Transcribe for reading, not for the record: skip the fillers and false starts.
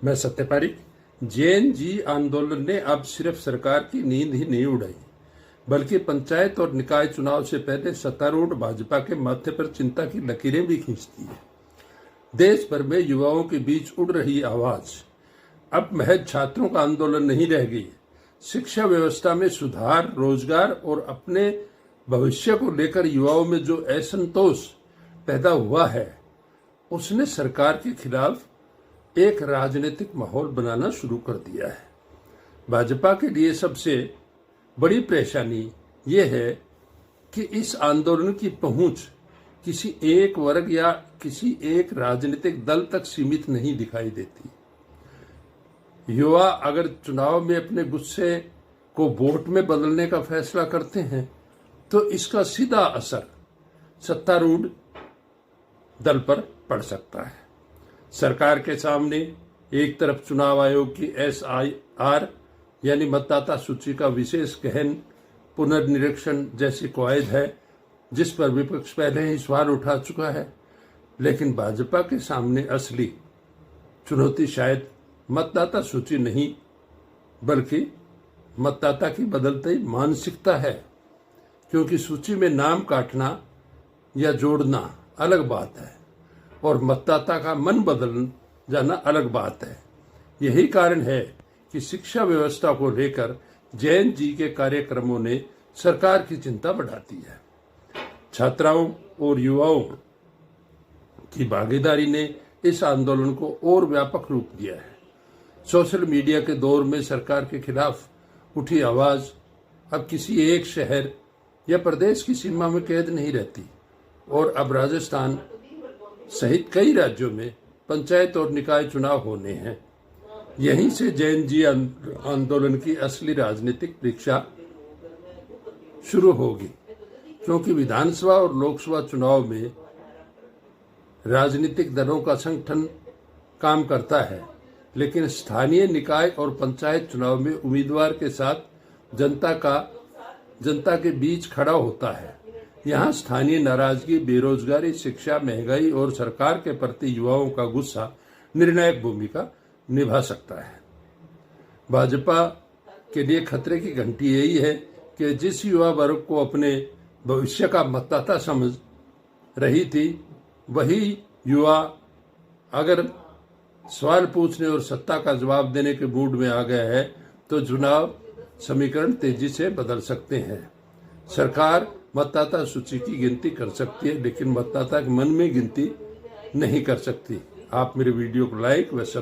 मैं सत्य पारीक। जैन जी आंदोलन ने अब सिर्फ सरकार की नींद ही नहीं उड़ाई, बल्कि पंचायत और निकाय चुनाव से पहले सत्तारूढ़ भाजपा के माथे पर चिंता की लकीरें भी खींचती है। देश भर में युवाओं के बीच उड़ रही आवाज अब महज छात्रों का आंदोलन नहीं रह गई। शिक्षा व्यवस्था में सुधार, रोजगार और अपने भविष्य को लेकर युवाओं में जो असंतोष पैदा हुआ है, उसने सरकार के खिलाफ एक राजनीतिक माहौल बनाना शुरू कर दिया है। भाजपा के लिए सबसे बड़ी परेशानी ये है कि इस आंदोलन की पहुंच किसी एक वर्ग या किसी एक राजनीतिक दल तक सीमित नहीं दिखाई देती। युवा अगर चुनाव में अपने गुस्से को वोट में बदलने का फैसला करते हैं, तो इसका सीधा असर सत्तारूढ़ दल पर पड़ सकता है। सरकार के सामने एक तरफ चुनाव आयोग की SIR यानी मतदाता सूची का विशेष गहन पुनर्निरीक्षण जैसी कवायद है, जिस पर विपक्ष पहले ही सवाल उठा चुका है। लेकिन भाजपा के सामने असली चुनौती शायद मतदाता सूची नहीं, बल्कि मतदाता की बदलती मानसिकता है। क्योंकि सूची में नाम काटना या जोड़ना अलग बात है और मतदाता का मन बदल जाना अलग बात है। यही कारण है कि शिक्षा व्यवस्था को लेकर जैन जी के कार्यक्रमों ने सरकार की चिंता बढ़ाती है। छात्राओं और युवाओं की भागीदारी ने इस आंदोलन को और व्यापक रूप दिया है। सोशल मीडिया के दौर में सरकार के खिलाफ उठी आवाज अब किसी एक शहर या प्रदेश की सीमा में कैद नहीं रहती और अब राजस्थान सहित कई राज्यों में पंचायत और निकाय चुनाव होने हैं। यहीं से जैन जी आंदोलन की असली राजनीतिक परीक्षा शुरू होगी, क्योंकि विधानसभा और लोकसभा चुनाव में राजनीतिक दलों का संगठन काम करता है, लेकिन स्थानीय निकाय और पंचायत चुनाव में उम्मीदवार के साथ जनता के बीच खड़ा होता है। यहाँ स्थानीय नाराजगी, बेरोजगारी, शिक्षा, महंगाई और सरकार के प्रति युवाओं का गुस्सा निर्णायक भूमिका निभा सकता है। भाजपा के लिए खतरे की घंटी यही है कि जिस युवा वर्ग को अपने भविष्य का मतदाता समझ रही थी, वही युवा अगर सवाल पूछने और सत्ता का जवाब देने के मूड में आ गया है, तो चुनाव समीकरण तेजी से बदल सकते हैं। सरकार मतदाता सूची की गिनती कर सकती है, लेकिन मतदाता के मन में गिनती नहीं कर सकती। आप मेरे वीडियो को लाइक व सब्सक्राइब